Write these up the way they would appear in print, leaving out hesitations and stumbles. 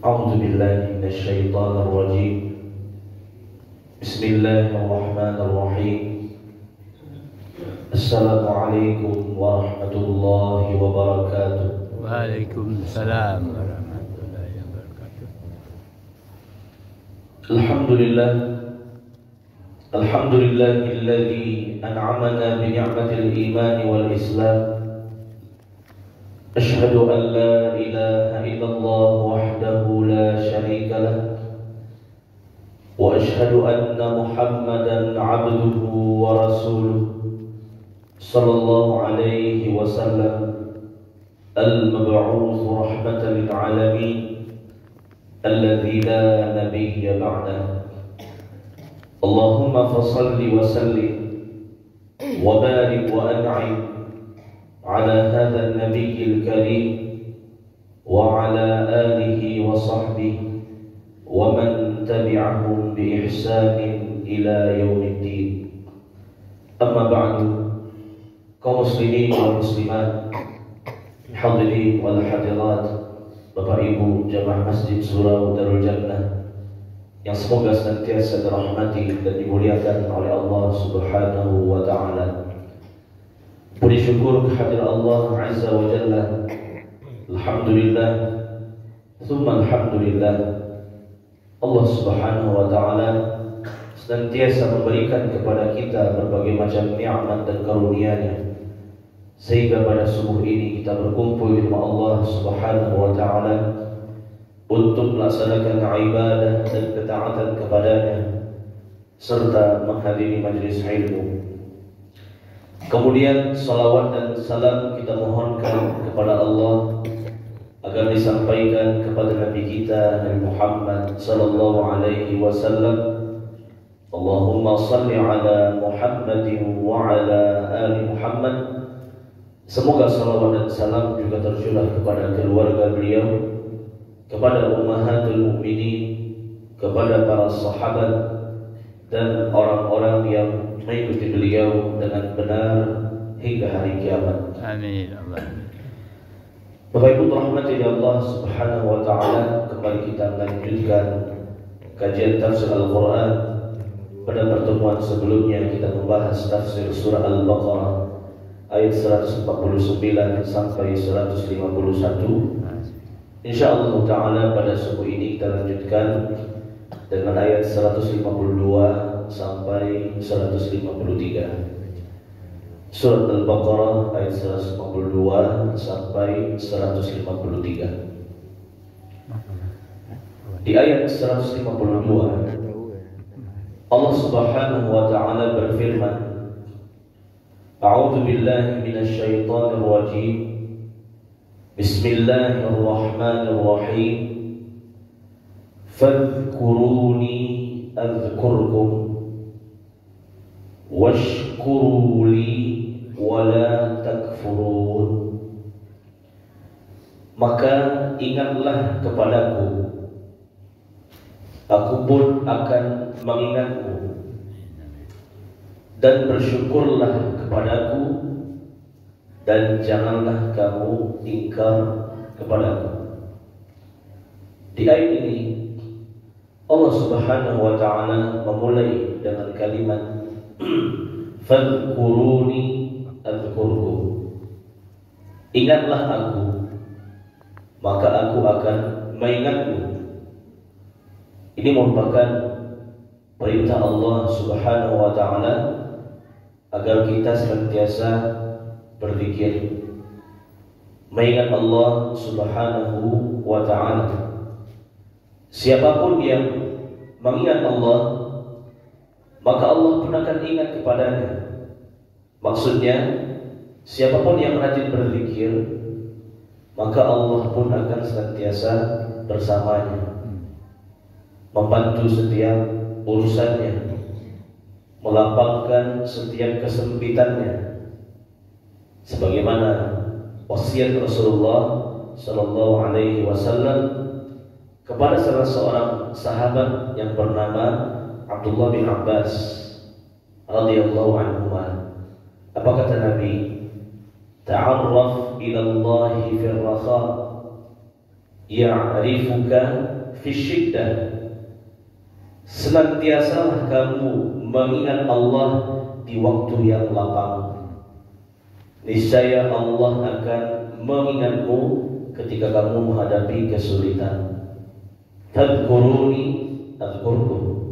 أعوذ بالله من الشيطان الرجيم. بسم الله الرحمن الرحيم. السلام عليكم ورحمة الله وبركاته. وعليكم السلام ورحمة الله وبركاته. الحمد لله الذي أنعمنا بنعمة الإيمان والإسلام. أشهد أن لا إله إلا الله وحده لا شريك له، وأشهد أن محمدا عبده ورسوله صلى الله عليه وسلم، المبعوث رحمة للعالمين الذي لا نبي بعده. اللهم فصل وسلم وبارك وأنعم على هذا النبي الكريم وعلى آله وصحبه ومن تبعهم بإحسان إلى يوم الدين. أما بعد، kaum muslimin wal muslimat, hadirin wal hadirat, Bapak Ibu jamaah Masjid Surau Darul Jannah yang semoga senantiasa dirahmati dan dimuliakan oleh Allah Subhanahu wa taala. Puji syukur kehadirat Allah Azza wa Jalla. Alhamdulillah, tsumma alhamdulillah. Allah Subhanahu wa taala senantiasa memberikan kepada kita berbagai macam nikmat dan karunia-Nya, sehingga pada subuh ini kita berkumpul di rumah Allah Subhanahu wa taala untuk melaksanakan ibadah dan ketaatan kepada-Nya serta menghadiri majelis ilmu. Kemudian salawat dan salam kita mohonkan kepada Allah agar disampaikan kepada Nabi kita Nabi Muhammad sallallahu alaihi wasallam. Allahumma salli ala Muhammadin wa ala ali Muhammad. Semoga salawat dan salam juga tercurah kepada keluarga beliau, kepada ummahatul mukminin, kepada para sahabat dan orang-orang yang mengikuti beliau dengan benar hingga hari kiamat. Amin. Bapak Ibu rahmati Allah Subhanahu wa taala, kembali kita melanjutkan kajian tafsir Al-Qur'an. Pada pertemuan sebelumnya kita membahas tafsir surah Al-Baqarah ayat 149 sampai 151. Insyaallah taala pada subuh ini kita lanjutkan dengan ayat 152 sampai 153. Surat Al-Baqarah ayat 152 sampai 153. Di ayat 152 Allah Subhanahu wa taala berfirman, A'udzu billahi minasy syaithanir rajim. Bismillahirrahmanirrahim. Fadhkuruni adhkurkum washkuru li wala takfurun. Maka ingatlah kepadaku, aku pun akan mengingatmu, dan bersyukurlah kepadaku, dan janganlah kamu ingkar kepadaku. Di ayat ini Allah Subhanahu wa taala memulai dengan kalimat fadhkuruni adhkurkum. Ingatlah aku, maka aku akan mengingatmu. Ini merupakan perintah Allah Subhanahu wa taala agar kita senantiasa berzikir, mengingat Allah Subhanahu wa taala. Siapapun yang mengingat Allah, maka Allah pun akan ingat kepadanya. Maksudnya, siapapun yang rajin berzikir, maka Allah pun akan senantiasa bersamanya, membantu setiap urusannya, melapangkan setiap kesempitannya, sebagaimana wasiat Rasulullah sallallahu alaihi wasallam kepada salah seorang sahabat yang bernama Abdullah bin Abbas radhiyallahu anhuma. Apa kata Nabi? Ta'arraf ila Allah fi ar-rakha ya'rifuka fi syiddah. Senantiasalah kamu mengingat Allah di waktu yang lapang. Niscaya Allah akan mengingatmu ketika kamu menghadapi kesulitan. Tadhkuruni adhkurkum.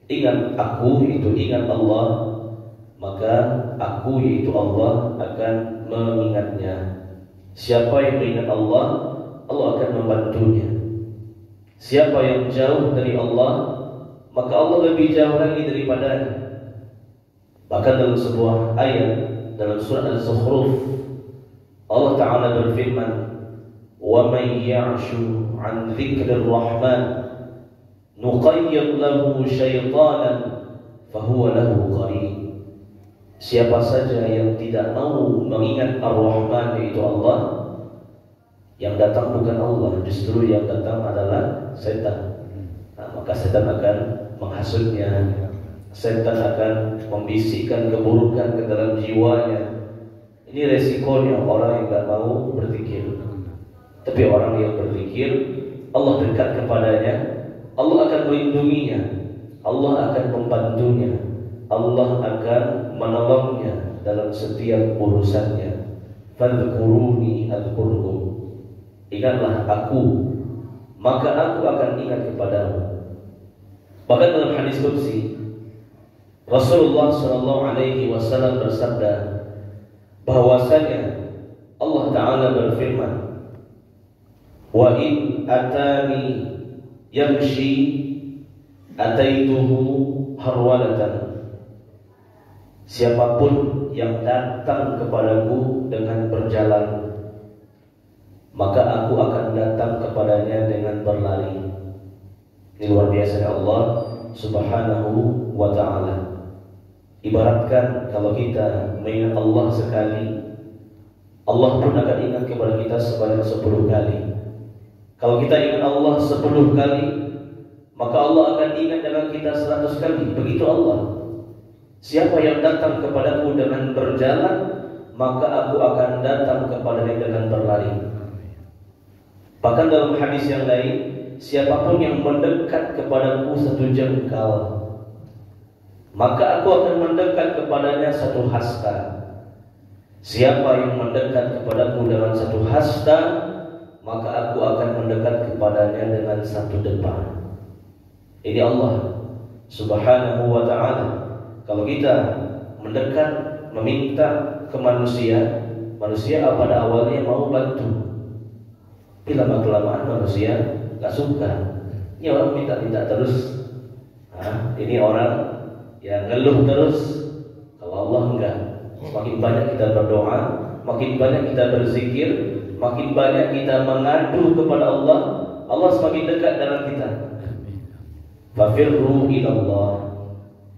Ingat aku, itu ingat Allah, maka aku, yaitu Allah, akan mengingatnya. Siapa yang mengingat Allah, Allah akan membantunya. Siapa yang jauh dari Allah, maka Allah lebih jauh lagi daripadanya. Bahkan dalam sebuah ayat dalam surah Al-Zukhruf, Allah Ta'ala berfirman, "Wa man ya'shu 'an dzikrir rahman nuqayyid lahu syaitanan fahuwa lahu qarin." Siapa saja yang tidak mau mengingat Ar-Rahman, yaitu Allah, yang datang bukan Allah, justru yang datang adalah setan. Nah, maka setan akan menghasutnya, setan akan membisikkan keburukan ke dalam jiwanya. Ini resikonya orang yang tidak mau berzikir. Tapi orang yang berzikir, Allah dekat kepadanya, Allah akan melindunginya, Allah akan membantunya, Allah akan menolongnya dalam setiap urusannya. Fadhkuruni adhkurkum. Ingatlah aku, maka aku akan ingat kepadamu. Bahkan dalam hadis qudsi, Rasulullah SAW bersabda bahwasanya Allah Ta'ala berfirman, "Wa in atani yamshi ataituhu harwalatan." Siapapun yang datang kepadaku dengan berjalan, maka aku akan datang kepadanya dengan berlari. Ini luar biasa Allah Subhanahu wa Ta'ala. Ibaratkan kalau kita mengingat Allah sekali, Allah pun akan ingat kepada kita sebanyak 10 kali. Kalau kita ingat Allah 10 kali, maka Allah akan ingat dengan kita 100 kali. Begitu Allah. Siapa yang datang kepadaku dengan berjalan, maka aku akan datang kepadanya dengan berlari. Bahkan dalam hadis yang lain, siapapun yang mendekat kepadaku 1 jengkal, maka aku akan mendekat kepadanya 1 hasta. Siapa yang mendekat kepadaku dengan 1 hasta, maka aku akan mendekat kepadanya dengan 1 depan. Ini Allah Subhanahu wa Ta'ala. Kalau kita mendekat, meminta ke manusia, manusia pada awalnya mau bantu. Bila lama-kelamaan manusia gak suka. Ini orang minta-minta terus. Ini orang yang ngeluh terus. Kalau Allah enggak. Semakin banyak kita berdoa, makin banyak kita berzikir, makin banyak kita mengadu kepada Allah, Allah semakin dekat dengan kita. Fafirru ilallah.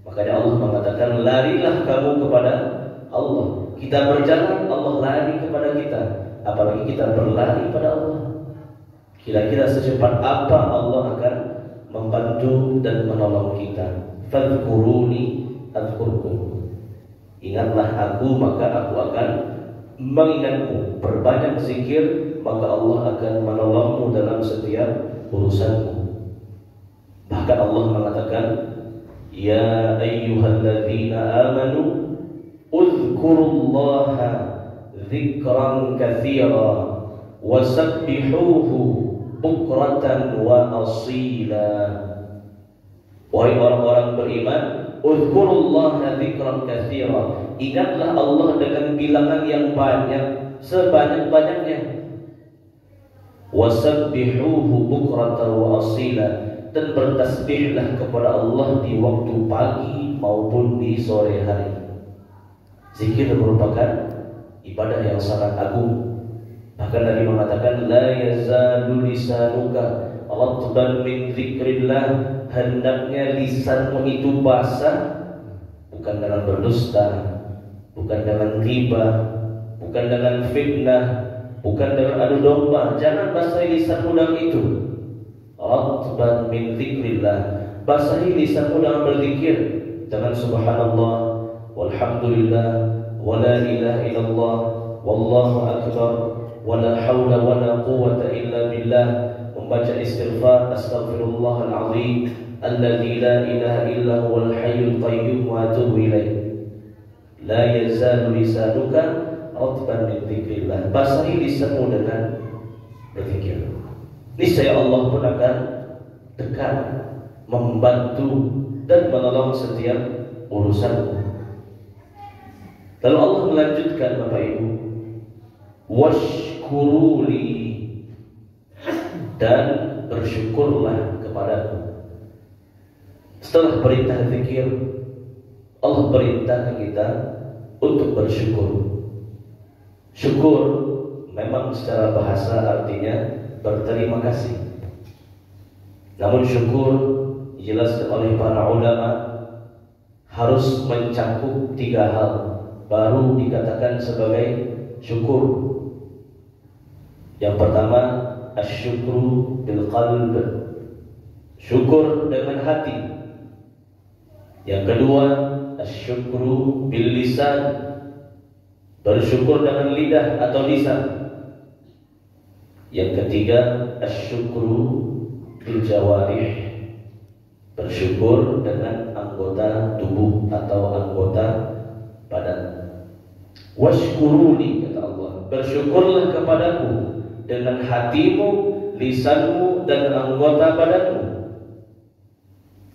Makanya Allah mengatakan, larilah kamu kepada Allah. Kita berjalan, Allah lari kepada kita. Apalagi kita berlari pada Allah. Kira-kira secepat apa Allah akan membantu dan menolong kita. Fadhkuruni adhkurkum. Ingatlah aku, maka aku akan mengingatmu. Perbanyak zikir, maka Allah akan menolongmu dalam setiap urusanmu. Bahkan Allah mengatakan, Ya ayyuhalladzina amanu udhkurullaha dzikran katsira wasabbihuhu bukratan wa asila. Wahai orang-orang beriman, udhkurullaha dzikran katsira. Ingatlah Allah dengan bilangan yang banyak, sebanyak-banyaknya. Wasabbihuhu bukratan wa asila. Dan bertasbihlah kepada Allah di waktu pagi maupun di sore hari. Zikir merupakan ibadah yang sangat agung. Bahkan Nabi mengatakan, la yazalu lisanuka ratban min dzikrillah. Hendaknya lisanmu itu basah, bukan dengan berdusta, bukan dengan ghibah, bukan dengan fitnah, bukan dengan adu domba. Jangan basahi lisanmu dengan itu. ratban min dzikrillah. Basahi lisanmu dalam berzikir dengan subhanallah, walhamdulillah, wala ilaha illallah, wallahu akbar, wala haula wala quwwata illa billah. Membaca istighfar, astaghfirullahal azim alladzi la ilaha illa huwal hayyul qayyum wa atubu ilaih. La yazalu lisanuka ratban min dzikrillah. Basahi lisanmu dengan berzikir. Niscaya Allah pun akan dekat, membantu dan menolong setiap urusanmu. Lalu Allah melanjutkan, Bapak Ibu, washkuruli, dan bersyukurlah kepadaku. Setelah perintah zikir, Allah perintahkan kita untuk bersyukur. Syukur memang secara bahasa artinya berterima kasih. Namun syukur dijelaskan oleh para ulama harus mencakup 3 hal baru dikatakan sebagai syukur. Yang pertama, asyukru bil qalb, syukur dengan hati. Yang kedua, asyukru bil lisan, bersyukur dengan lidah atau lisan. Yang ketiga, asyukru bil jawarih, bersyukur dengan anggota tubuh atau anggota badan. Washkuruni, kata Allah, bersyukurlah kepadaku dengan hatimu, lisanmu, dan anggota badanmu.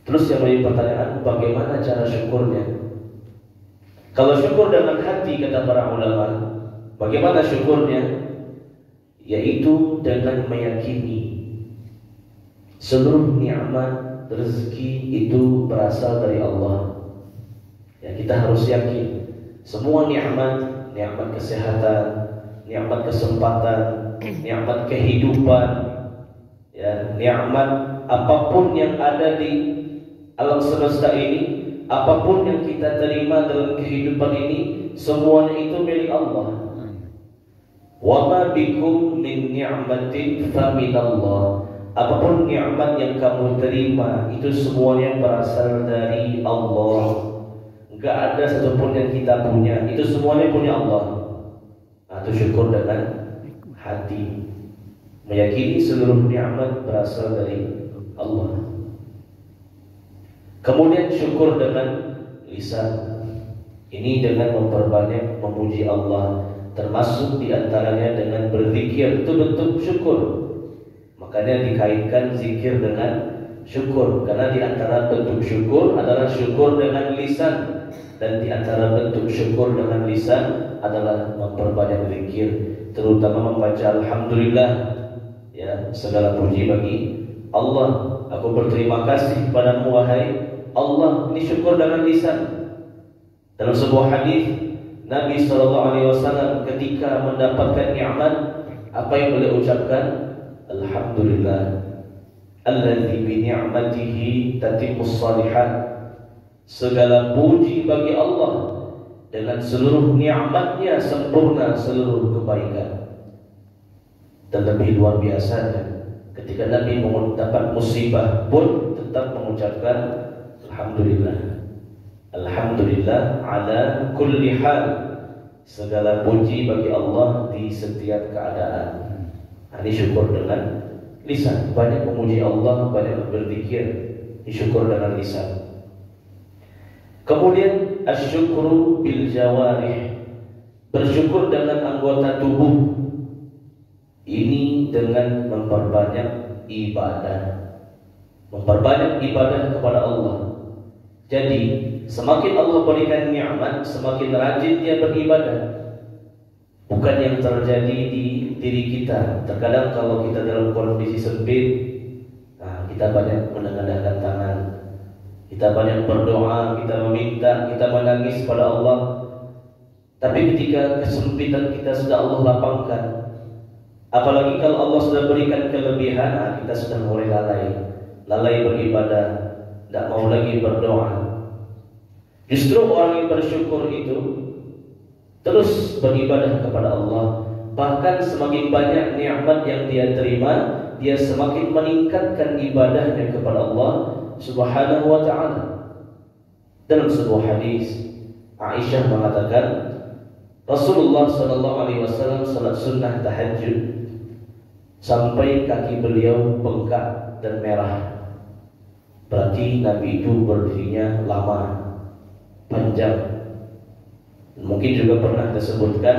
Terus yang menjadi pertanyaan, bagaimana cara syukurnya? Kalau syukur dengan hati, kata para ulama, bagaimana syukurnya? Yaitu dengan meyakini seluruh nikmat rezeki itu berasal dari Allah. Ya, kita harus yakin semua nikmat, nikmat kesehatan, nikmat kesempatan, nikmat kehidupan, ya, nikmat apapun yang ada di alam semesta ini, apapun yang kita terima dalam kehidupan ini, semuanya itu milik Allah. Wa ma bikum min ni'matin fa minallah. Apapun nikmat yang kamu terima itu semuanya berasal dari Allah. Enggak ada satupun yang kita punya, itu semuanya punya Allah. Nah, itu syukur dengan hati, meyakini seluruh nikmat berasal dari Allah. Kemudian syukur dengan lisan, ini dengan memperbanyak memuji Allah, termasuk diantaranya dengan berzikir. Itu bentuk syukur. Makanya dikaitkan zikir dengan syukur, karena diantara bentuk syukur adalah syukur dengan lisan, dan diantara bentuk syukur dengan lisan adalah memperbanyak zikir, terutama membaca alhamdulillah. Ya, segala puji bagi Allah. Aku berterima kasih kepadamu wahai Allah. Ini syukur dengan lisan. Dalam sebuah hadis, Nabi SAW ketika mendapatkan nikmat, apa yang beliau ucapkan? Alhamdulillah alladzi bi ni'matihi tatimmus shalihat. Segala puji bagi Allah, dengan seluruh nikmatnya sempurna seluruh kebaikan. Dan lebih luar biasanya, ketika Nabi mendapat musibah pun tetap mengucapkan alhamdulillah. Alhamdulillah ala kulli hal. Segala puji bagi Allah di setiap keadaan. Ini syukur dengan lisan, banyak memuji Allah, banyak berzikir, disyukur dengan lisan. Kemudian asyukru bil jawarih, bersyukur dengan anggota tubuh. Ini dengan memperbanyak ibadah, memperbanyak ibadah kepada Allah. Jadi semakin Allah berikan nikmat, semakin rajin dia beribadah. Bukan yang terjadi di diri kita. Terkadang kalau kita dalam kondisi sempit, nah, kita banyak menengadahkan tangan, kita banyak berdoa, kita meminta, kita menangis pada Allah. Tapi ketika kesempitan kita sudah Allah lapangkan, apalagi kalau Allah sudah berikan kelebihan, nah, kita sudah mulai lalai beribadah, tidak mau lagi berdoa. Justru orang yang bersyukur itu terus beribadah kepada Allah, Bahkan semakin banyak nikmat yang dia terima, dia semakin meningkatkan ibadahnya kepada Allah Subhanahu wa taala. Dalam sebuah hadis, Aisyah mengatakan, Rasulullah sallallahu alaihi wasallam salat sunnah tahajud sampai kaki beliau bengkak dan merah. Berarti Nabi itu berdirinya lama, panjang. Mungkin juga pernah disebutkan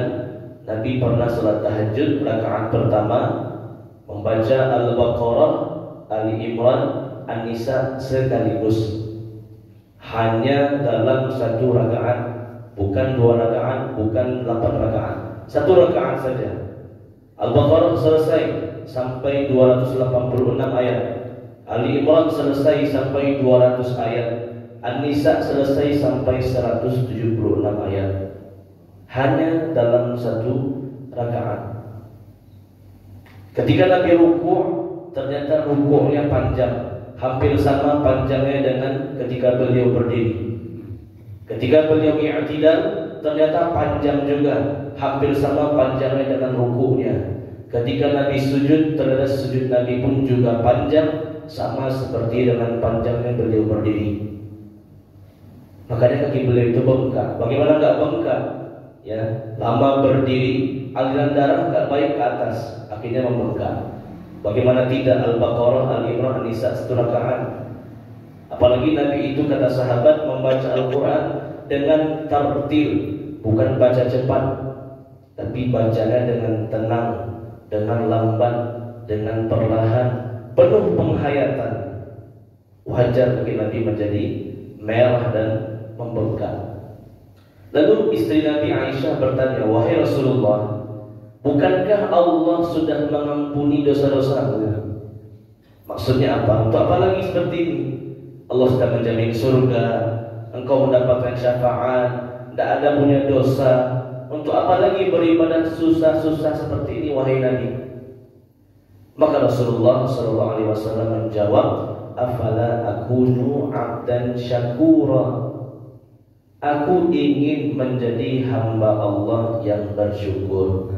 Nabi pernah salat tahajud rakaat pertama membaca Al-Baqarah, Ali Imran, An-Nisa sekaligus. Hanya dalam satu rakaat, bukan 2 rakaat, bukan 8 rakaat, 1 rakaat saja. Al-Baqarah selesai sampai 286 ayat, Ali Imran selesai sampai 200 ayat, An-Nisa selesai sampai 176 ayat. Hanya dalam 1 rakaat. Ketika Nabi rukuk, ternyata rukuknya panjang, hampir sama panjangnya dengan ketika beliau berdiri. Ketika beliau i'tidal, ternyata panjang juga, hampir sama panjangnya dengan rukuknya. Ketika Nabi sujud, ternyata sujud Nabi pun juga panjang, sama seperti dengan panjangnya beliau berdiri. Makanya kaki beliau itu bengkak. Bagaimana enggak bengkak? Ya, lama berdiri, aliran darah enggak baik ke atas, akhirnya membengkak. Bagaimana tidak Al-Baqarah, Al-Imran, An-Nisa 1 rakaat. Apalagi Nabi itu kata sahabat membaca Al-Quran dengan tartil, bukan baca cepat, tapi bacanya dengan tenang, dengan lambat, dengan perlahan, penuh penghayatan. Wajar bagi Nabi menjadi merah dan membengkak. Lalu istri Nabi Aisyah bertanya, wahai Rasulullah, bukankah Allah sudah mengampuni dosa-dosamu? Maksudnya apa? Untuk apa lagi seperti ini? Allah sudah menjamin surga, engkau mendapatkan syafaat, tidak ada punya dosa. Untuk apa lagi beribadah susah-susah seperti ini, wahai Nabi? Maka Rasulullah SAW menjawab, afala akunu abdan syakura. Aku ingin menjadi hamba Allah yang bersyukur.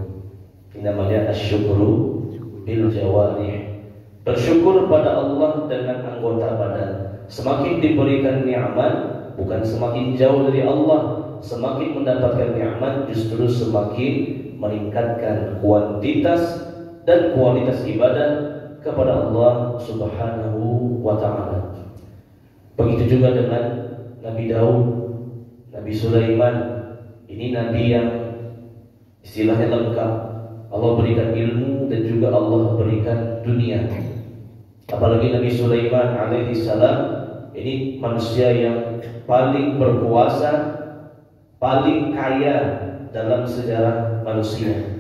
Ini namanya asyukru bil jawarih. Bersyukur pada Allah dengan anggota badan. Semakin diberikan nikmat, bukan semakin jauh dari Allah. Semakin mendapatkan nikmat, justru semakin meningkatkan kuantitas dan kualitas ibadah kepada Allah Subhanahu wa ta'ala. Begitu juga dengan Nabi Daud, Nabi Sulaiman. Ini nabi yang istilahnya lengkap. Allah berikan ilmu dan juga Allah berikan dunia. Apalagi Nabi Sulaiman alaihi salam, ini manusia yang paling berkuasa, paling kaya dalam sejarah manusia.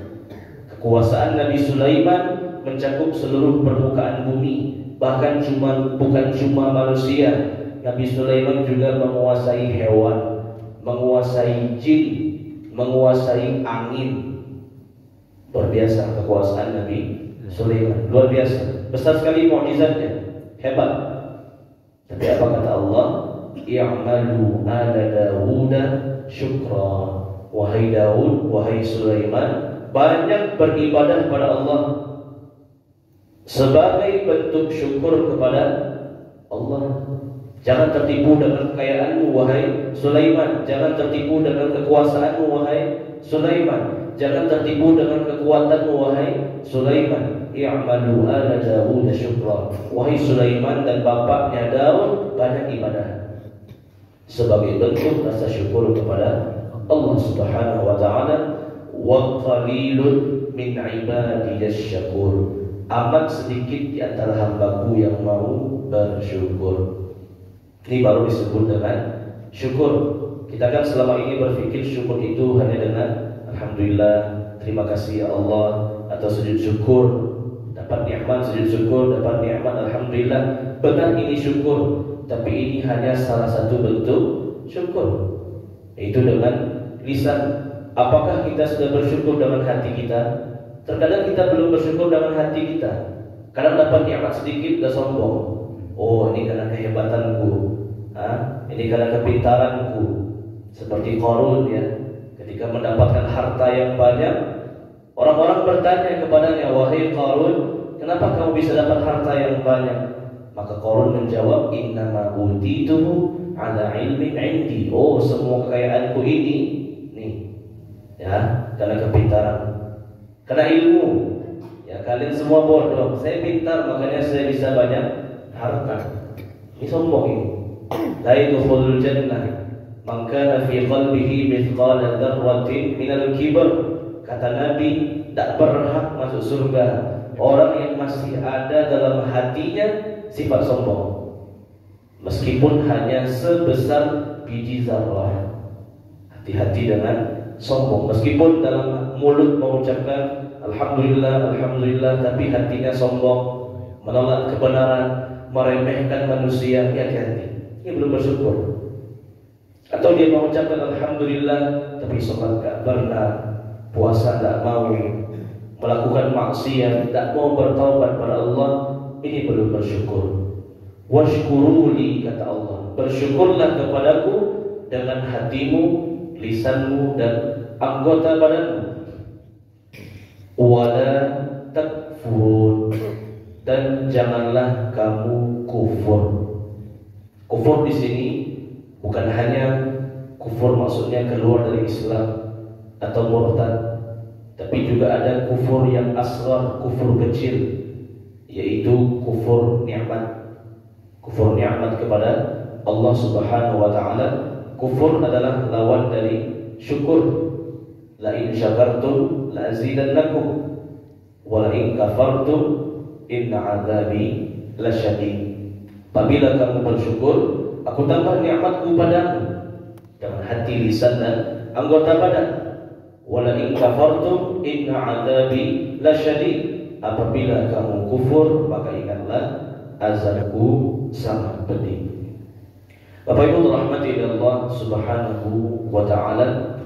Kekuasaan Nabi Sulaiman mencakup seluruh permukaan bumi, bahkan bukan cuma manusia. Nabi Sulaiman juga menguasai hewan, menguasai jin, menguasai angin. Luar biasa kekuasaan Nabi Sulaiman, luar biasa, besar sekali mukjizatnya, hebat. Tapi apa kata Allah? I'malu ala Dawuda syukra. Wahai Daud, wahai Sulaiman, banyak beribadah kepada Allah sebagai bentuk syukur kepada Allah. Jangan tertipu dengan kekayaanmu, wahai Sulaiman. Jangan tertipu dengan kekuasaanmu, wahai Sulaiman. Jangan tertipu dengan kekuatanmu, wahai Sulaiman. I'malu ala Dawud syukra. Wahai Sulaiman dan bapaknya Daud, banyak ibadah sebagai bentuk rasa syukur kepada Allah Subhanahu wa ta'ala. Wa qalilun min ibadiyas syakur. Amat sedikit di antara hambaku yang mau bersyukur. Ini baru disebut dengan syukur. Kita kan selama ini berpikir syukur itu hanya dengan alhamdulillah, terima kasih ya Allah, atau sujud syukur, dapat nikmat sujud syukur, dapat nikmat alhamdulillah. Benar, ini syukur, tapi ini hanya salah satu bentuk syukur, yaitu dengan lisan. Apakah kita sudah bersyukur dengan hati kita? Terkadang kita belum bersyukur dengan hati kita. Kadang dapat nikmat sedikit sudah sombong. Oh, ini karena kehebatanku, ini karena kepintaranku. Seperti Qarun ya, ketika mendapatkan harta yang banyak, Orang-orang bertanya kepadanya, wahai Qarun, kenapa kamu bisa dapat harta yang banyak? Maka Qarun menjawab, innama utituhu ala ilmin indi. Oh, semua kekayaanku ini nih, ya, karena kepintaran, karena ilmu. Ya, kalian semua bodoh, saya pintar makanya saya bisa banyak harta. Ini sombong ini. La yadkhulul jannah man kana fi qalbihi mithqala dzarratin minal kibr. Kata Nabi, tak berhak masuk surga orang yang masih ada dalam hatinya sifat sombong, meskipun hanya sebesar biji zarrah. Hati-hati dengan sombong, meskipun dalam mulut mengucapkan alhamdulillah, alhamdulillah, tapi hatinya sombong, menolak kebenaran, meremehkan manusia. Hati-hati, ini belum bersyukur. Atau dia mengucapkan alhamdulillah, tapi sholat gak pernah, puasa tak mau, melakukan maksiat, tak mau bertaubat pada Allah, ini belum bersyukur. Washkuruli, kata Allah, bersyukurlah kepadaku dengan hatimu, lisanmu, dan anggota badanmu. Wala takfurun, dan janganlah kamu kufur. Kufur di sini bukan hanya kufur maksudnya keluar dari Islam atau murtad, tapi juga ada kufur yang asghar, kufur kecil, yaitu kufur nikmat. Kufur nikmat kepada Allah Subhanahu wa taala. Kufur adalah lawan dari syukur. La in syakartum la azidannakum wa la in kafartum inna adzabi lasyadid. Apabila kamu bersyukur, aku tambah nikmatku padamu dengan hati, lisan, dan anggota badan. Wala in kafartum inna adzabi lasyadid. Apabila kamu kufur, maka ingatlah azabku sangat pedih. Bapak Ibu rahmati Allah Subhanahu wa taala,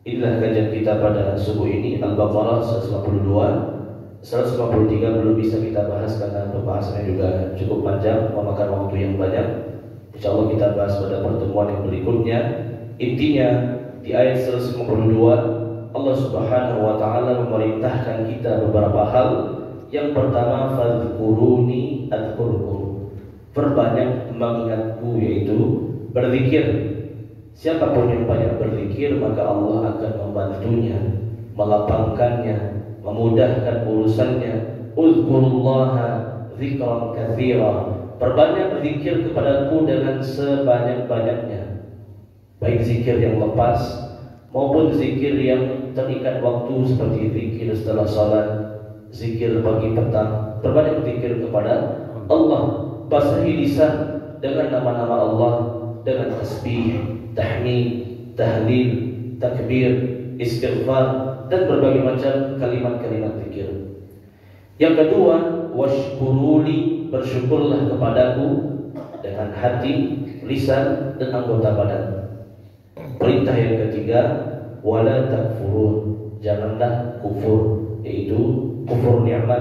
inilah kajian kita pada subuh ini. Al-Baqarah 152, 153 belum bisa kita bahas karena pembahasannya juga cukup panjang, memakan waktu yang banyak. Insyaallah kita bahas pada pertemuan yang berikutnya. Intinya di ayat 152 Allah Subhanahu wa taala memerintahkan kita beberapa hal. Yang pertama, fadhkuruni adzkurkum. Perbanyak mengingatku, yaitu berzikir. Siapapun yang banyak berzikir, maka Allah akan membantunya, melapangkannya, memudahkan urusannya. Uzkurullaha dzikran katsira. Perbanyak berzikir kepadaku dengan sebanyak-banyaknya. Baik zikir yang lepas maupun zikir yang terikat waktu, seperti zikir setelah salat, zikir pagi petang. Perbanyak zikir kepada Allah. Basahi lisan dengan nama-nama Allah, dengan tasbih, tahmid, tahlil, takbir, istighfar, dan berbagai macam kalimat-kalimat zikir. Yang kedua, washkuruli, bersyukurlah kepadaku dengan hati, lisan, dan anggota badan. Perintah yang ketiga, wala takfurun, janganlah kufur, yaitu kufur nikmat,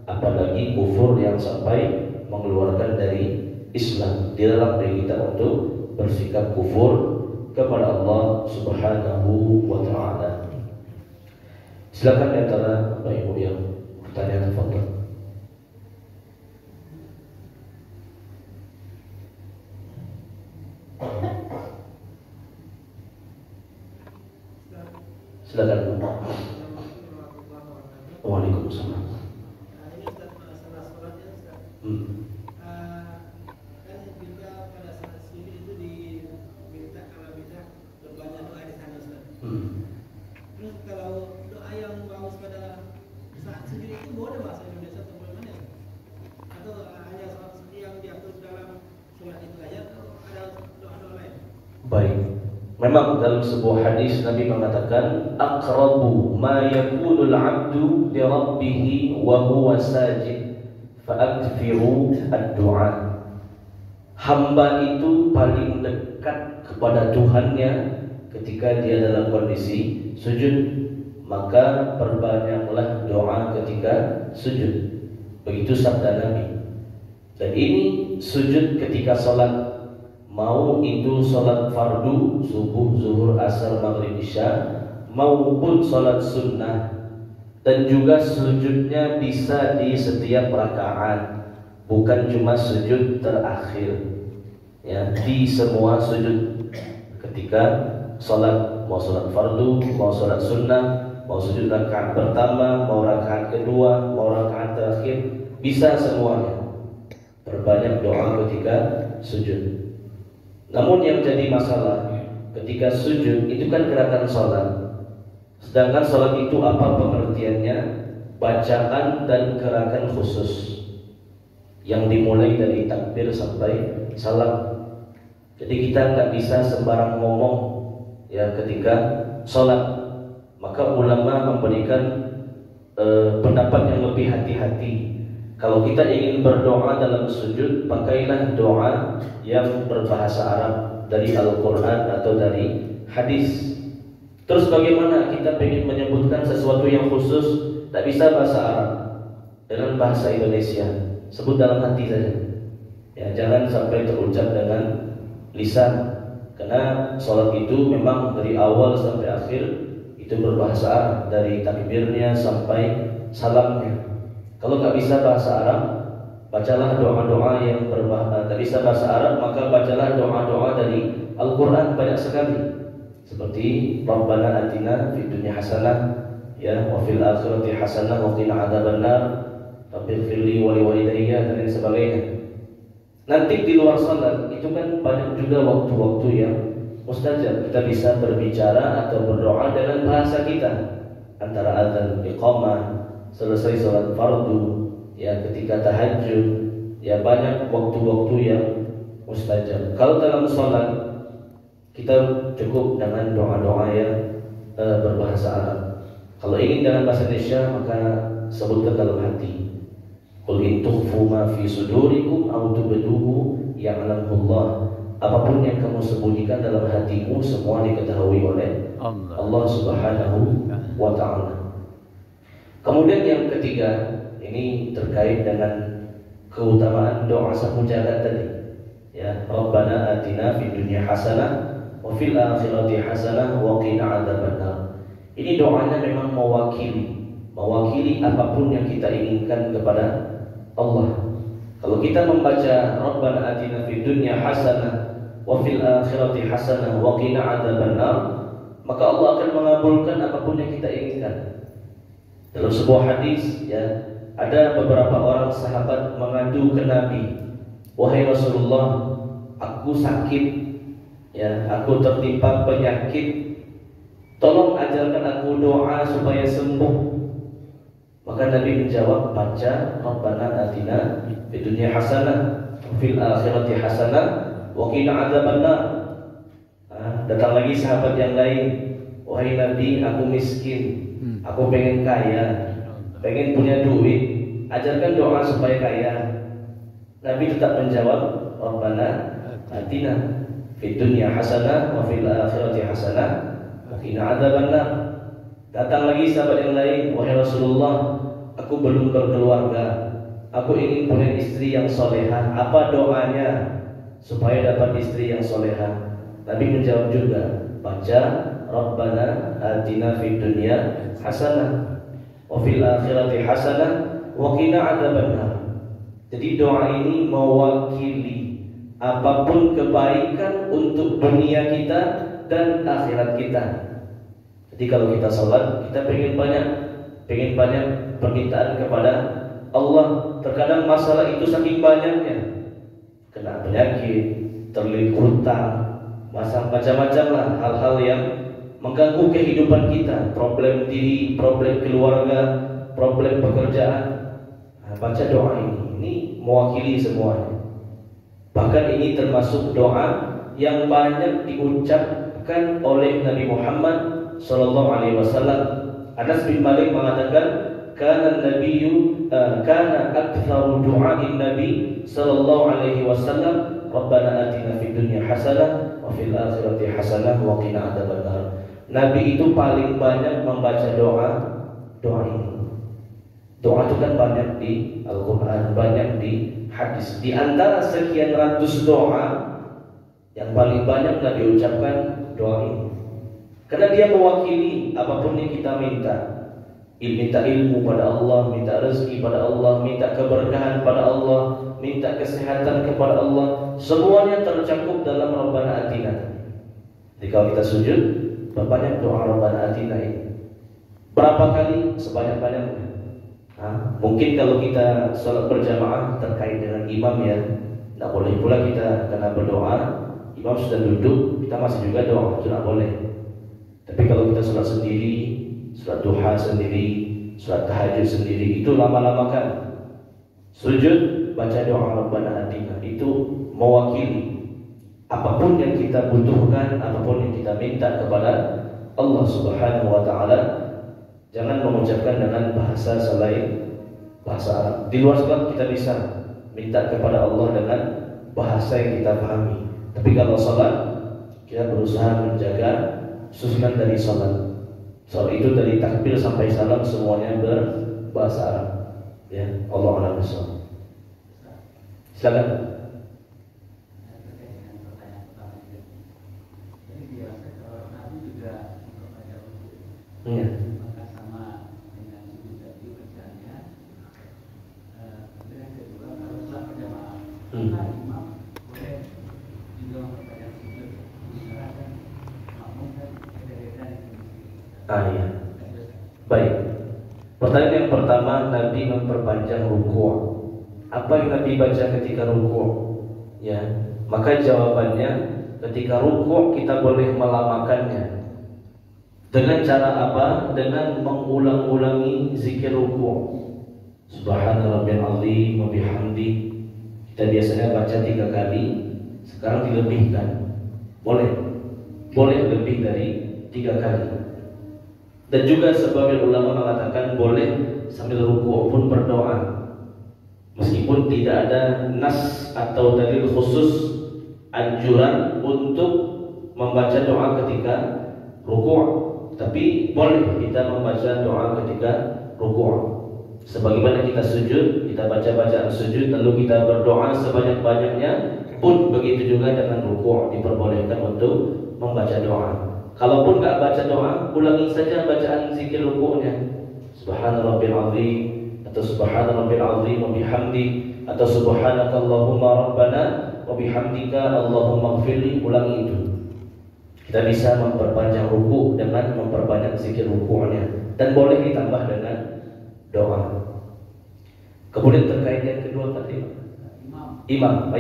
apalagi kufur yang sampai mengeluarkan dari Islam. Dilarang dari kita untuk bersikap kufur kepada Allah Subhanahu wa taala. Silakan di antara Bapak Ibu yang bertanya, tafadhol. Silakan. Waalaikumsalam. Kan juga pada saat sini itu diminta kalau bisa berbanyak doa di sana, Ustaz. Terus kalau doa yang bagus pada saat sendiri itu boleh bahasa Indonesia atau bagaimana? Atau hanya seperti yang diatur dalam surat itu aja, atau ada doa-doa lain? Baik. Memang dalam sebuah hadis Nabi mengatakan, aqrabu ma yakunul 'abdu li rabbih wa huwa sajid fa'akfiru ad-du'a. Hamba itu paling dekat kepada Tuhannya ketika dia dalam kondisi sujud, maka perbanyaklah doa ketika sujud. Begitu sabda Nabi. Dan ini sujud ketika salat, mau itu salat fardu, subuh, zuhur, asar, maghrib, isya, maupun salat sunnah. dan juga sujudnya bisa di setiap rakaat, bukan cuma sujud terakhir. Ya, di semua sujud ketika sholat, mau sholat fardu, mau sholat sunnah, mau sujud rakaat pertama, mau rakaat kedua, mau rakaat terakhir, bisa semuanya. Perbanyak doa ketika sujud. Namun yang jadi masalah ketika sujud itu kan gerakan sholat. Sedangkan sholat itu apa pengertiannya? Bacaan dan gerakan khusus yang dimulai dari takbir sampai salam. Jadi kita nggak bisa sembarang ngomong ya ketika sholat. Maka ulama memberikan pendapat yang lebih hati-hati. Kalau kita ingin berdoa dalam sujud, pakailah doa yang berbahasa Arab dari Al-Quran atau dari hadis. Terus bagaimana kita ingin menyebutkan sesuatu yang khusus, tak bisa bahasa Arab, dengan bahasa Indonesia, sebut dalam hati saja. Ya, jangan sampai terucap dengan lisan, karena sholat itu memang dari awal sampai akhir itu berbahasa Arab, dari takbirnya sampai salamnya. Kalau nggak bisa bahasa Arab, bacalah doa-doa yang berbahasa. Tak bisa bahasa Arab, maka bacalah doa-doa dari Al-Quran, banyak sekali. Seperti Rabbana atina fid dunya hasanah, ya, wa fil akhirati hasanah wa qina adzabannar, Rabbighfirli wa liwalidayya, dan lain sebagainya. Nanti di luar salat itu kan banyak juga waktu-waktu yang mustajab. Kita bisa berbicara atau berdoa dengan bahasa kita, antara azan, iqamah, selesai sholat fardu, ya, ketika tahajud, ya, banyak waktu-waktu yang mustajab. Kalau dalam sholat kita cukup dengan doa-doa yang berbahasa Arab. Kalau ingin dengan bahasa Indonesia, maka sebutkan dalam hati. Qul in tukhfu ma fi sudurikum aw tubduhu ya'lamullah. Apapun yang kamu sembunyikan dalam hatimu, semua diketahui oleh Allah Subhanahu wa ta'ala. Kemudian yang ketiga, ini terkait dengan keutamaan doa sapu jagat tadi. Ya, Rabbana atina fid dunya hasanah wa fil akhirati hasanah wa qina adzabannar. Ini doanya memang mewakili apapun yang kita inginkan kepada Allah. Kalau kita membaca Rabbana atina fid dunya hasanah wa fil akhirati hasanah wa qina adzabannar, maka Allah akan mengabulkan apapun yang kita inginkan. Dalam sebuah hadis, ya, ada beberapa orang sahabat mengadu ke Nabi, wahai Rasulullah, aku sakit, ya, aku tertimpa penyakit, tolong ajarkan aku doa supaya sembuh. Maka Nabi menjawab, baca Rabbana atina fid dunya hasanah wa fil akhirati hasanah wa qina adzabannar. Datang lagi sahabat yang lain, wahai Nabi, aku miskin, aku pengen kaya, pengen punya duit, ajarkan doa supaya kaya. Nabi tetap menjawab, Rabbana atina fid dunya hasanah wa fil akhirati hasanah wa qina adzabannar. Datang lagi sahabat yang lain, wahai Rasulullah, aku belum berkeluarga, aku ingin punya istri yang solehah, apa doanya supaya dapat istri yang solehah? Nabi menjawab juga, baca Rabbana atina fid dunya hasanah wa fil akhirati hasanah wa qina adzabannar. Jadi doa ini mewakili apapun kebaikan untuk dunia kita dan akhirat kita. Jadi kalau kita sholat, kita pengen banyak permintaan kepada Allah. Terkadang masalah itu saking banyaknya, kena penyakit, terlilit hutang, macam-macam lah hal-hal yang mengganggu kehidupan kita, problem diri, problem keluarga, problem pekerjaan. Baca doa ini mewakili semuanya. Bahkan ini termasuk doa yang banyak diucapkan oleh Nabi Muhammad Sallallahu Alaihi Wasallam. Anas bin Malik mengatakan, kana aktsaru du'a'in Nabi Sallallahu Alaihi Wasallam Rabbana atina fid dunya hasanah wa fil akhirati hasanah wa qina adzabannar. Nabi itu paling banyak membaca doa ini. Doa itu kan banyak di Al-Quran, banyak di hadis. Di antara sekian ratus doa, yang paling banyak Nabi ucapkan doa ini. Karena dia mewakili apapun yang kita minta. minta ilmu pada Allah, minta rezeki pada Allah, minta keberkahan pada Allah, minta kesehatan kepada Allah. Semuanya tercakup dalam Rabbana Atina. Jadi kalau kita sujud, banyak doa Rabbana Atina ini. Berapa kali? Sebanyak-banyaknya. Mungkin kalau kita sholat berjamaah terkait dengan imam ya, tidak boleh pula kita karena berdoa, imam sudah duduk, kita masih juga doa, itu tidak boleh. Tapi kalau kita sholat sendiri, sholat duha sendiri, sholat tahajud sendiri, itu lama-lama kan sujud, baca doa Rabbana Atina, itu mewakili apapun yang kita butuhkan, apapun yang kita minta kepada Allah Subhanahu wa Ta'ala. Jangan mengucapkan dengan bahasa selain bahasa Arab. Di luar salat kita bisa minta kepada Allah dengan bahasa yang kita pahami. Tapi kalau salat, kita berusaha menjaga susunan dari salat. Soal itu dari takbir sampai salam semuanya berbahasa Arab. Ya, Allah a'lam bishawab. Silakan. Iya. Iya. Baik. Pertanyaan yang pertama, Nabi memperpanjang ruku'. Apa yang Nabi baca ketika ruku'? Ya, maka jawabannya ketika ruku' kita boleh melamakannya. Dengan cara apa? Dengan mengulang-ulangi zikir ruku'. Subhanallahil azim wa bihamdi. Kita biasanya baca 3 kali, sekarang dilebihkan. Boleh lebih dari 3 kali. Dan juga sebagian ulama mengatakan boleh sambil ruku' pun berdoa, meskipun tidak ada nas atau dalil khusus anjuran untuk membaca doa ketika ruku', tapi boleh kita membaca doa ketika ruku'. Sebagaimana kita sujud, kita baca bacaan sujud, lalu kita berdoa sebanyak-banyaknya, pun begitu juga dengan ruku', diperbolehkan untuk membaca doa. Kalaupun nggak baca doa, ulangi saja bacaan zikir ruku'nya. Subhanallahil azim, atau subhanallahil azim wa bihamdi, atau subhanakallahumma rabbana wa bihamdika allahumma ighfirli. Ulangi itu. Kita bisa memperpanjang ruku' dengan memperbanyak zikir ruku'nya, dan boleh ditambah dengan doa. Kemudian terkait yang kedua tadi, imam.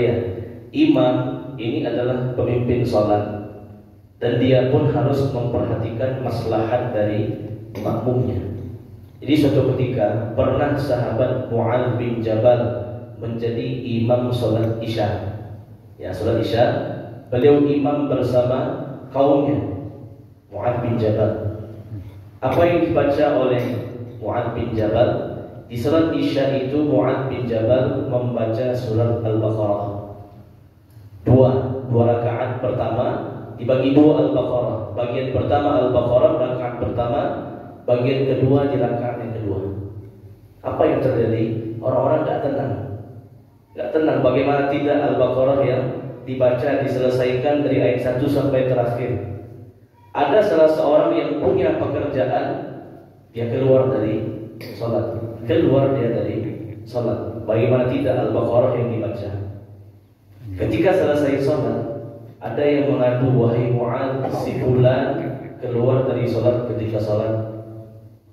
Imam ini adalah pemimpin salat, dan dia pun harus memperhatikan maslahat dari makmumnya. Jadi suatu ketika pernah sahabat Mu'adz bin Jabal menjadi imam salat Isya. Ya, salat Isya, beliau imam bersama kaumnya. Mu'adz bin Jabal. Apa yang dibaca oleh Mu'adz bin Jabal di salat Isya itu? Mu'adz bin Jabal membaca surat Al-Baqarah. Dua rakaat pertama dibagi 2 Al-Baqarah. Bagian pertama Al-Baqarah rakaat pertama, bagian kedua di rakaat yang kedua. Apa yang terjadi? Orang-orang tidak tenang. Bagaimana tidak Al-Baqarah yang dibaca diselesaikan dari ayat 1 sampai terakhir. Ada salah seorang yang punya pekerjaan, dia keluar dari salat. Bagaimana tidak Al-Baqarah yang dibaca. Ketika selesai salat, ada yang mengadu, wahai Mu'adz, si fulan keluar dari salat ketika salat.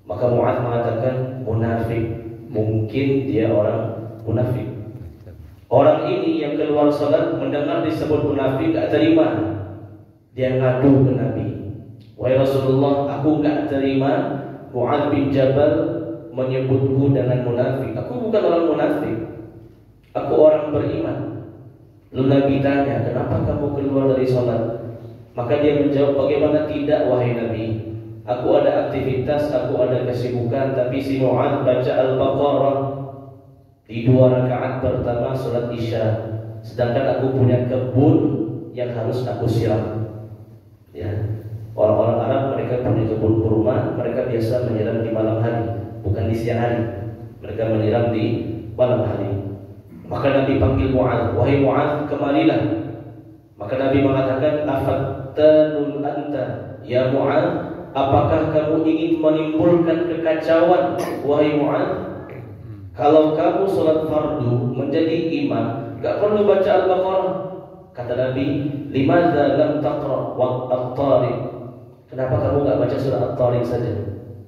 Maka Mu'adz mengatakan, munafik. Mungkin dia orang munafik. Orang ini yang keluar salat mendengar disebut munafik, gak terima. Dia ngadu ke Nabi, wahai Rasulullah, aku gak terima Mu'adz bin Jabal menyebutku dengan munafik. Aku bukan orang munafik, aku orang beriman. Lalu Nabi tanya, kenapa kamu keluar dari salat? Maka dia menjawab, bagaimana tidak wahai Nabi, aku ada aktivitas, aku ada kesibukan. Tapi si Mu'adz baca Al-Baqarah di 2 rakaat pertama salat Isya, sedangkan aku punya kebun yang harus aku siram. Ya, orang-orang Arab mereka punya kebun kurma, mereka biasa menyiram di malam hari, bukan di siang hari. Mereka menyiram di malam hari. Maka Nabi panggil Mu'adz, wahai Mu'adz, kemarilah. Maka Nabi mengatakan, afattanun anta ya Mu'adz, apakah kamu ingin menimbulkan kekacauan wahai Mu'adz? Kalau kamu sholat fardu menjadi imam, gak perlu baca Al-Baqarah. Kata Nabi, limadza lam taqra wat-tariq? Kenapa kamu gak baca surah At-Tariq saja?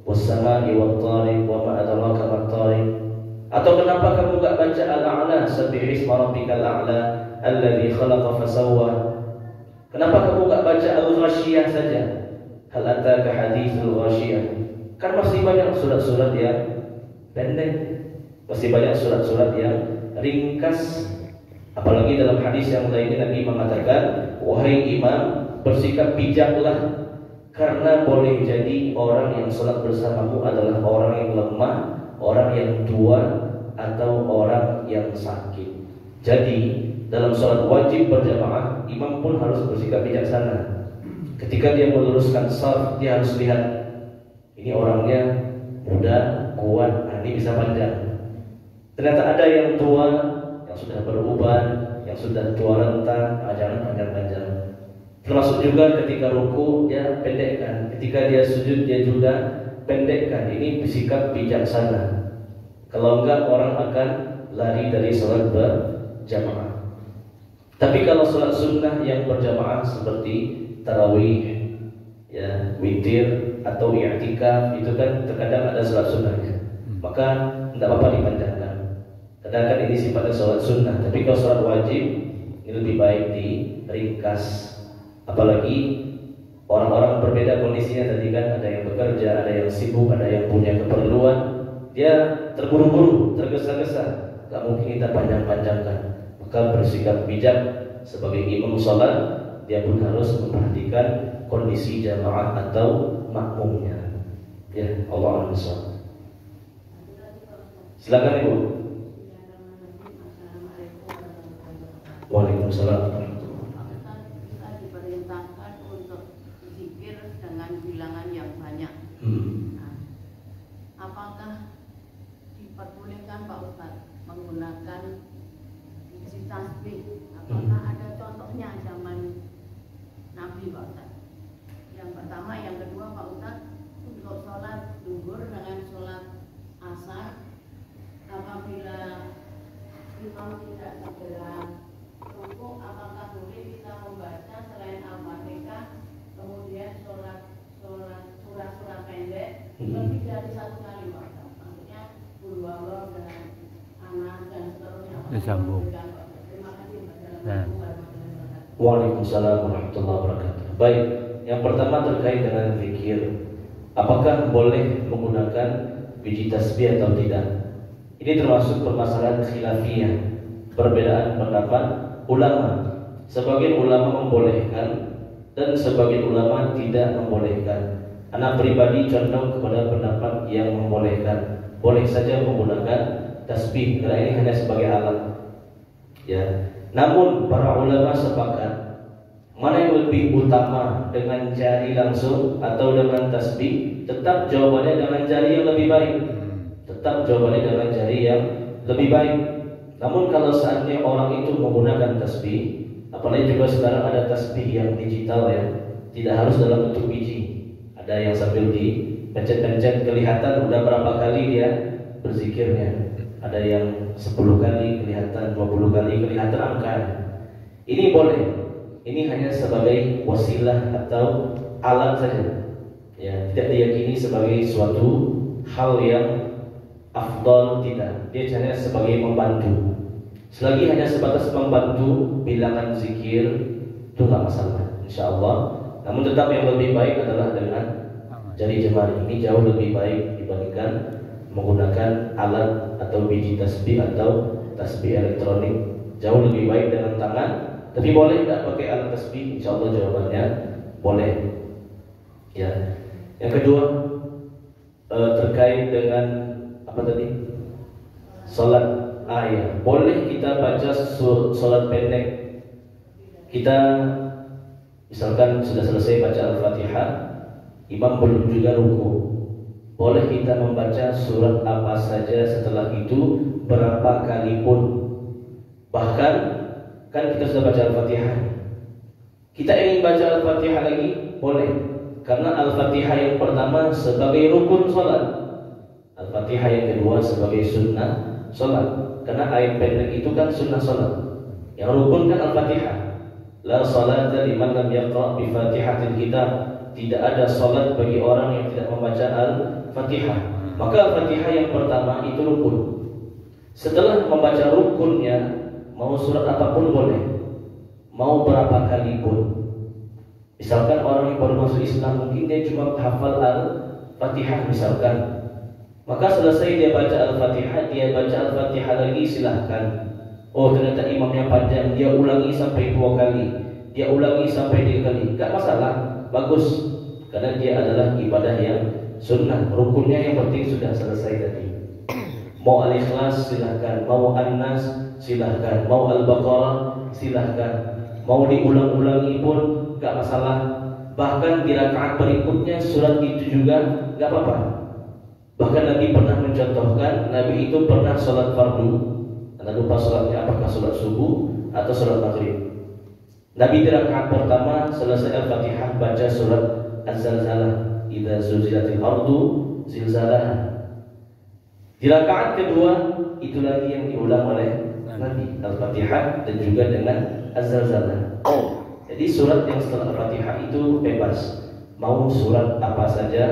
Was-samaa'i wat-tariq wa ma adraka mat-tariq? Atau kenapa kamu gak baca Al-A'la, sabbihisma rabbikal a'la alladzi khalaqa fasawwa? Kenapa kamu gak baca Al-Ghasyiyah saja? Hal ataka haditsul Ghasyiyah? Kan masih banyak surat-surat yang pendek. Masih banyak surat-surat yang ringkas. Apalagi dalam hadis yang lainnya Nabi mengatakan, wahai imam, bersikap bijaklah, karena boleh jadi orang yang sholat bersamamu adalah orang yang lemah, orang yang tua, atau orang yang sakit. Jadi dalam sholat wajib berjamaah, imam pun harus bersikap bijaksana. Ketika dia meluruskan shaf, dia harus lihat ini orangnya muda, kuat, ini bisa panjang. Ternyata ada yang tua, yang sudah beruban, yang sudah tua renta, jangan panjang-panjang. Termasuk juga ketika ruku dia pendekkan, ketika dia sujud dia juga pendekkan. Ini bersikap bijaksana. Kalau enggak orang akan lari dari sholat berjamaah. Tapi kalau sholat sunnah yang berjamaah seperti tarawih, ya, witir atau i'tikaf, itu kan terkadang ada sholat sunnahnya, maka tidak apa-apa dipanjangkan. Kadang-kadang ini sifatnya sholat sunnah. Tapi kalau sholat wajib ini lebih baik diringkas. Apalagi orang-orang berbeda kondisinya. Tadi kan ada yang bekerja, ada yang sibuk, ada yang punya keperluan. Dia terburu-buru, tergesa-gesa, gak mungkin kita panjang-panjangkan. Maka bersikap bijak sebagai imam sholat, dia pun harus memperhatikan kondisi jamaah atau makmumnya. Ya, Allah Akbar. Silakan Ibu. Waalaikumsalam. Kita diperintahkan untuk zikir dengan bilangan yang banyak. Nah, apakah diperbolehkan Pak Ustadz menggunakan biji tasbih? Apakah ada contohnya zaman Nabi Pak Ustadz? Yang pertama, yang kedua Pak Ustadz, untuk sholat zuhur dengan sholat asar, apabila imam tidak segera rukuk, apakah boleh kita membaca selain Al-Fatihah, kemudian surah-surah pendek lebih dari satu kali Pak? Maksudnya Qul huwallahu dan Anas dan seterusnya. Disambung. Terima kasih. Waalaikumsalam warahmatullahi wabarakatuh. Baik, yang pertama terkait dengan zikir, apakah boleh menggunakan biji tasbih atau tidak? Ini termasuk permasalahan khilafiyah, perbedaan pendapat ulama. Sebagian ulama membolehkan dan sebagian ulama tidak membolehkan. Anak pribadi condong kepada pendapat yang membolehkan. Boleh saja menggunakan tasbih karena ini hanya sebagai alat. Ya. Namun para ulama sepakat mana yang lebih utama, dengan jari langsung atau dengan tasbih? Tetap jawabannya dengan jari yang lebih baik. Tetap jawabannya dengan jari yang lebih baik. Namun kalau saatnya orang itu menggunakan tasbih, apalagi juga sekarang ada tasbih yang digital ya, tidak harus dalam bentuk biji. Ada yang sambil dipencet-pencet kelihatan udah berapa kali dia berzikirnya. Ada yang 10 kali kelihatan, 20 kali kelihatan angkanya. Ini boleh. Ini hanya sebagai wasilah atau alat saja. Ya, tidak diyakini sebagai suatu hal yang afdal, tidak. Dia hanya sebagai membantu. Selagi hanya sebatas membantu bilangan zikir, itu nggak masalah, insya Allah. Namun tetap yang lebih baik adalah dengan jari jemari. Ini jauh lebih baik dibandingkan menggunakan alat atau biji tasbih atau tasbih elektronik. Jauh lebih baik dengan tangan. Tapi boleh nggak pakai alat tasbih? Insya Allah jawabannya boleh. Ya. Yang kedua terkait dengan apa tadi? Salat. Ya, boleh kita baca salat pendek. Kita misalkan sudah selesai baca Al-Fatihah, imam belum juga ruku. Boleh kita membaca surat apa saja setelah itu berapa kali pun. Bahkan kan kita sudah baca Al-Fatihah, kita ingin baca Al-Fatihah lagi, boleh. Karena Al-Fatihah yang pertama sebagai rukun sholat, Al-Fatihah yang kedua sebagai sunnah sholat. Karena ayat pendek itu kan sunnah sholat, yang rukun kan Al-Fatihah. La salata liman lam yaqra' bi Fatihatil kitab. Tidak ada sholat bagi orang yang tidak membaca Al-Fatihah. Maka Al-Fatihah yang pertama itu rukun. Setelah membaca rukunnya, mau surat apapun boleh, mau berapa kali pun. Misalkan orang yang baru masuk Islam, mungkin dia cuma hafal Al-Fatihah misalkan, maka selesai dia baca Al-Fatihah, dia baca Al-Fatihah lagi, silahkan. Oh ternyata imamnya panjang, dia ulangi sampai 2 kali, dia ulangi sampai 3 kali, gak masalah, bagus. Karena dia adalah ibadah yang sunnah, rukunnya yang penting sudah selesai tadi. Mau Al-Ikhlas silahkan, mau An-Nas silahkan, mau Al-Baqarah silahkan, mau diulang-ulangi pun gak masalah. Bahkan di rakaat berikutnya surat itu juga gak apa-apa. Bahkan Nabi pernah mencontohkan, Nabi itu pernah sholat fardu, anda lupa sholatnya apakah sholat subuh atau sholat maghrib. Nabi di rakaat pertama selesai Al-Fatihah baca surat Az-Zalzalah, idza zulzilatil ardu zilzalaha. Di rakaat kedua itu lagi yang diulang oleh Nabi, Al-Fatihah dan juga dengan Az-Zalzalah. Jadi surat yang setelah Al-Fatihah itu bebas, mau surat apa saja,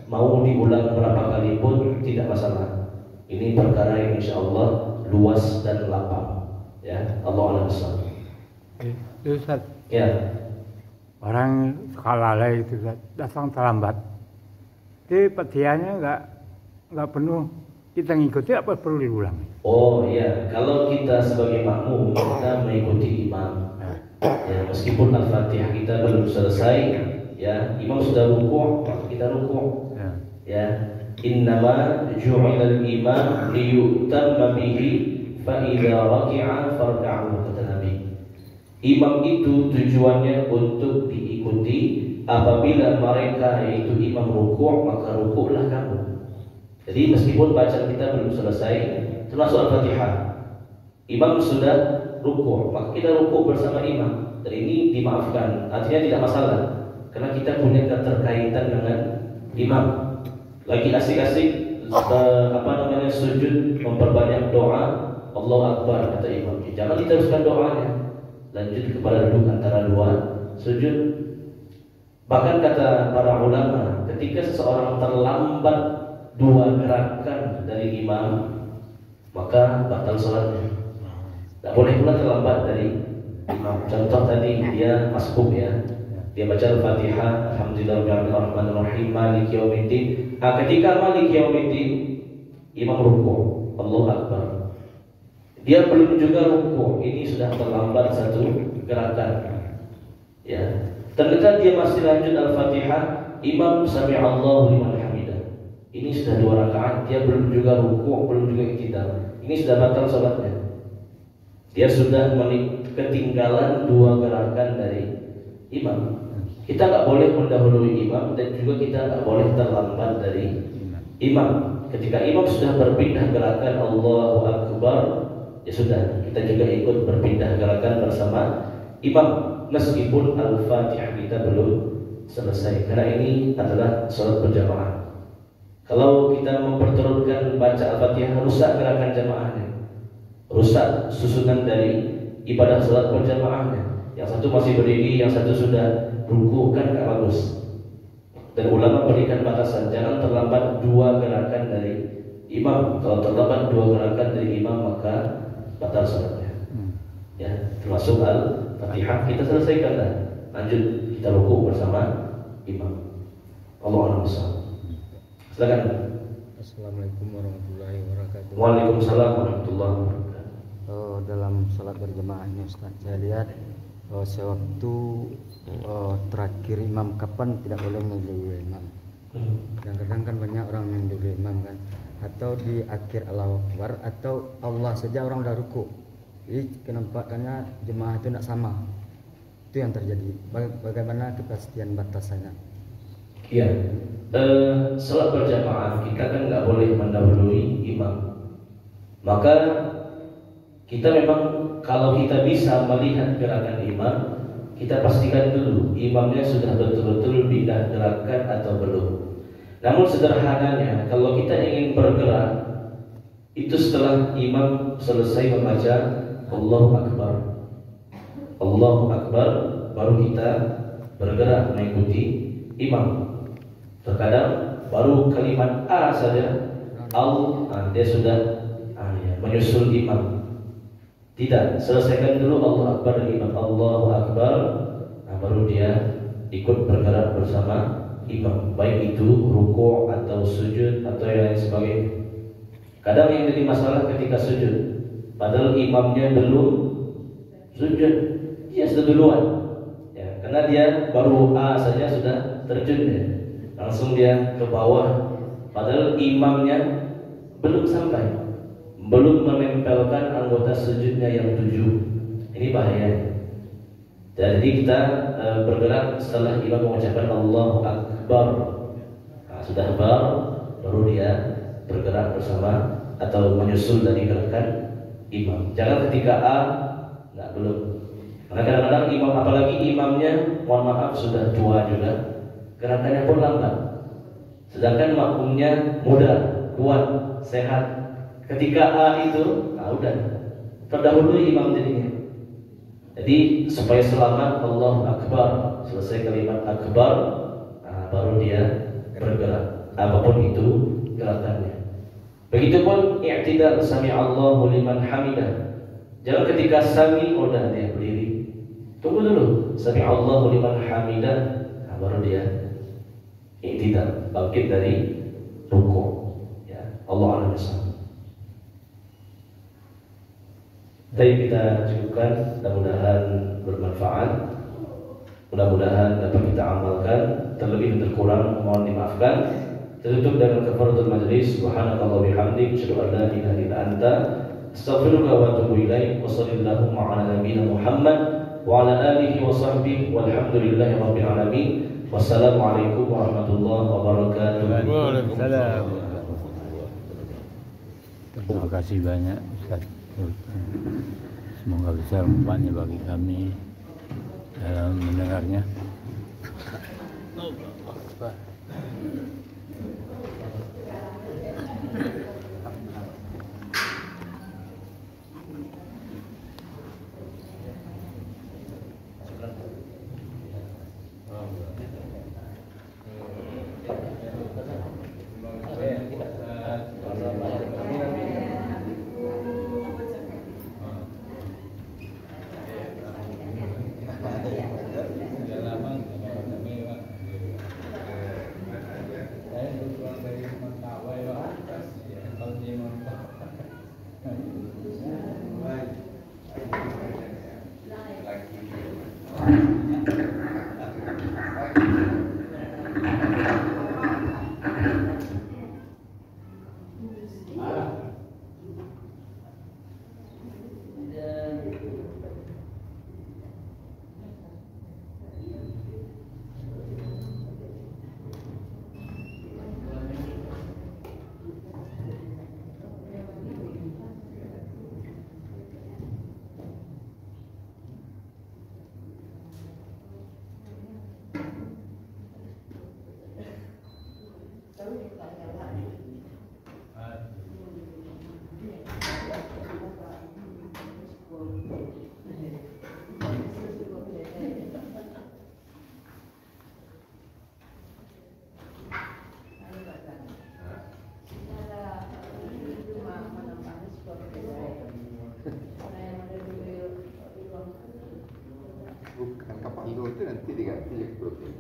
mau diulang berapa kali pun tidak masalah. Ini perkara yang insya Allah luas dan lapang. Ya, Allah a'lam bishawab. Ustaz, Ya, orang sekalale itu Ustaz, datang terlambat. Jadi petiannya nggak penuh, kita ngikuti apa perlu diulang? oh iya, kalau kita sebagai makmum kita mengikuti imam. Ya, meskipun Al-Fatihah kita belum selesai, ya, imam sudah rukuk, maka kita rukuk. Ya, innama ju'ilal imam liyutamma bihi fa idza raki'a farka'u, kata Nabi. Imam itu tujuannya untuk diikuti. Apabila mereka yaitu imam rukuk, maka rukuklah kamu. Jadi meskipun bacaan kita belum selesai, termasuk Al-Fatihah, imam sudah rukuk, maka kita rukuk bersama imam. Dan ini dimaafkan, artinya tidak masalah, karena kita punya keterkaitan dengan imam. Lagi asik-asik sujud, memperbanyak doa, Allah Akbar, kata imam, jangan diteruskan doanya, lanjut kepada duduk antara 2 sujud. Bahkan kata para ulama, ketika seseorang terlambat 2 gerakan dari imam, maka batal sholatnya. Tak boleh pula terlambat dari imam. Contoh tadi dia masbuk, ya, dia baca Al-Fatihah, Alhamdulillahirrahmanirrahim, Maliki yaumiddin. Ketika Maliki yaumiddin, imam rukuk, Allahu Akbar, dia belum juga rukuk, ini sudah terlambat 1 gerakan. Ya, ternyata dia masih lanjut Al-Fatihah, imam sami'allahu liman hamidah, ini sudah 2 rakaat, dia belum juga rukuk, belum juga iktidal, ini sudah batal sholatnya. Dia sudah ketinggalan 2 gerakan dari imam. Kita nggak boleh mendahului imam dan juga kita nggak boleh terlambat dari imam. Ketika imam sudah berpindah gerakan Allahu Akbar, ya sudah, kita juga ikut berpindah gerakan bersama imam, meskipun Al-Fatihah kita belum selesai, karena ini adalah sholat berjamaah. Kalau kita memperturutkan baca Al-Fatihah, rusak gerakan jamaahnya, rusak susunan dari ibadah sholat berjamaahnya. Yang satu masih berdiri, yang satu sudah ruku, kan gak bagus. Dan ulama berikan batasan, jangan terlambat 2 gerakan dari imam. Kalau terlambat 2 gerakan dari imam, maka batal sholatnya. Ya, termasuk Al-Fatihah kita selesaikan dah, lanjut kita ruku bersama imam. Allahu a'lam bishawab. Silakan. Assalamualaikum warahmatullahi wabarakatuh. Waalaikumsalam warahmatullahi wabarakatuh. Dalam sholat berjamaah ini Ustaz, saya lihat sewaktu terakhir imam kapan tidak boleh mendahului imam. Kadang-kadang kan banyak orang mendahului imam kan, atau di akhir Allahu Akbar, atau Allah saja orang dah ruku. Jadi kenampakannya jemaah itu tidak sama. Itu yang terjadi. Bagaimana kepastian batasannya? Iya, sholat berjamaah kita kan nggak boleh mendahului imam. Maka kita memang kalau kita bisa melihat gerakan imam, kita pastikan dulu imamnya sudah betul-betul pindah gerakan atau belum. Namun sederhananya, kalau kita ingin bergerak, itu setelah imam selesai membaca Allahu Akbar, Allahu Akbar, baru kita bergerak mengikuti imam. Terkadang baru kalimat A saja, dia sudah menyusul imam. Tidak, selesaikan dulu Allahu Akbar dan imam. Allahu Akbar, baru dia ikut bergerak bersama imam, baik itu ruku' atau sujud atau yang lain sebagainya. Kadang yang jadi masalah ketika sujud, padahal imamnya belum sujud, dia sudah duluan, ya, karena dia baru A saja sudah terjun, ya, langsung dia ke bawah, padahal imamnya belum sampai, belum menempelkan anggota sujudnya yang 7. Ini bahaya. Jadi kita bergerak setelah imam mengucapkan Allahu Akbar. Sudah baru dia bergerak bersama atau menyusul dari gerakan imam. Jangan ketika A belum. Karena kadang-kadang imam, apalagi imamnya mohon maaf sudah tua juga, gerakannya pun lambat. Sedangkan makmumnya muda, kuat, sehat. Ketika A itu, udah terdahului imam jadinya. Jadi supaya selamat Allahu Akbar, selesai kalimat Akbar, baru dia bergerak, apapun itu gerakannya. Begitupun i'tidal, sami Allahu liman hamidah. Jangan ketika sami udah dia berdiri, tunggu dulu, sami Allahu liman hamidah, baru dia i'tidal, bangkit dari rukuk. Ya, Allah a'lam bishawab. Baik, kita cukupkan, mudah-mudahan bermanfaat, mudah-mudahan dapat kita amalkan. Terlebih dan terkurang mohon dimaafkan. Tertutup dengan kafaratul majlis. Subhanakallah bihamdik, asyhadu an la ilaha illa anta, astaghfiruka wa atubu ilaik. Wa sallallahu ala nabiyyina Muhammad wa ala alihi wa sahbihi walhamdulillahi rabbil alamin. Wassalamualaikum warahmatullahi wabarakatuh. Waalaikumsalam. Terima kasih banyak Ustaz. Semoga bisa manfaatnya bagi kami dalam mendengarnya. Bukan kapal itu nanti diganti ya, bukan